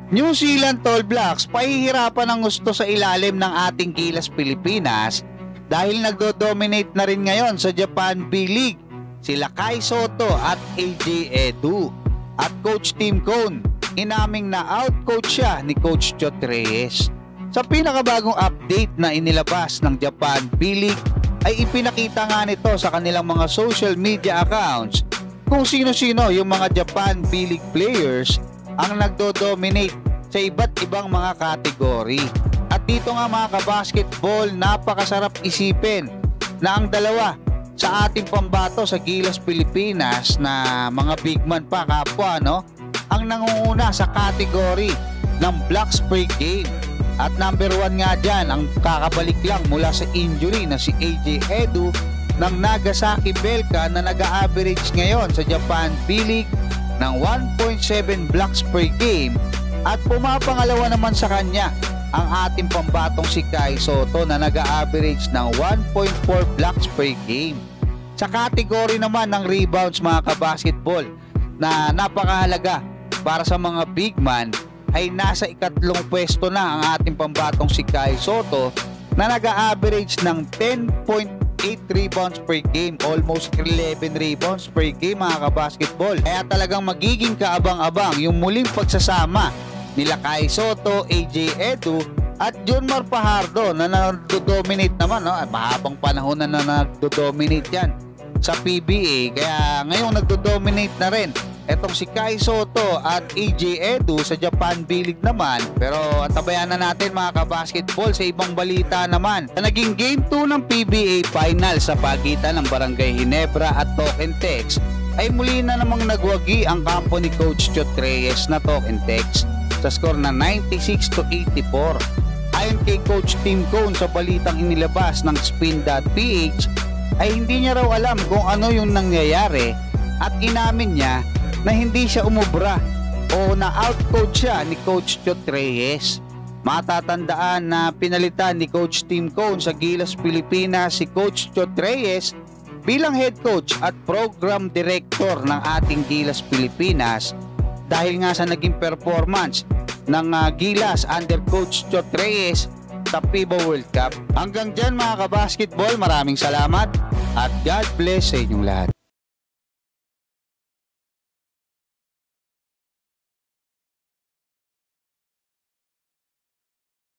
New Zealand All Blacks pahihirapan ng gusto sa ilalim ng ating Gilas Pilipinas dahil nagdo-dominate na rin ngayon sa Japan B-League sila Kai Sotto at AJ Edu. At Coach Tim Cone, inaming na out-coach siya ni Coach Chot Reyes. Sa pinakabagong update na inilabas ng Japan B-League ay ipinakita nga nito sa kanilang mga social media accounts kung sino-sino yung mga Japan B-League players ang nagdo-dominate sa iba't ibang mga kategory. At dito nga mga kabasketball, napakasarap isipin na ang dalawa sa ating pambato sa Gilas Pilipinas na mga big man pa kapwa, no, ang nangunguna sa kategory ng blocks per game. At number 1 nga dyan, ang kakabalik lang mula sa injury na si AJ Edu ng Nagasaki Belka na nag-average ngayon sa Japan B-League ng 1.7 blocks per game. At pumapangalawa naman sa kanya ang ating pambatong si Kai Sotto na nag-average ng 1.4 blocks per game. Sa kategory naman ng rebounds mga kabasketball na napakahalaga para sa mga big man ay nasa ikatlong pwesto na ang ating pambatong si Kai Sotto na nag-average ng 10.8 rebounds per game, almost 11 rebounds per game mga kabasketball. Kaya talagang magiging kaabang-abang yung muling pagsasama nila Kai Sotto, AJ Edu at Junmar Fajardo na nagdo-dominate naman, no? Mahabang panahon na nagdo-dominate yan sa PBA, kaya ngayong nagdo-dominate na rin etong si Kai Sotto at AJ Edu sa Japan B-League naman. Pero antabayan na natin mga kabasketball sa ibang balita naman. Sa naging Game 2 ng PBA Final sa pagitan ng Barangay Ginebra at Token Tex ay muli na namang nagwagi ang kampo ni Coach Chot Reyes na Token Tex sa score na 96-84. Ayon kay Coach Tim Cone sa balitang inilabas ng Spin.ph ay hindi niya raw alam kung ano yung nangyayari at inamin niya na hindi siya umubra o na-outcoach siya ni Coach Chot Reyes. Matatandaan na pinalitan ni Coach Tim Cone sa Gilas Pilipinas si Coach Chot Reyes bilang head coach at program director ng ating Gilas Pilipinas dahil nga sa naging performance ng Gilas under Coach Chot Reyes sa FIBA World Cup. Hanggang dyan mga kabasketball, maraming salamat at God bless sa inyong lahat.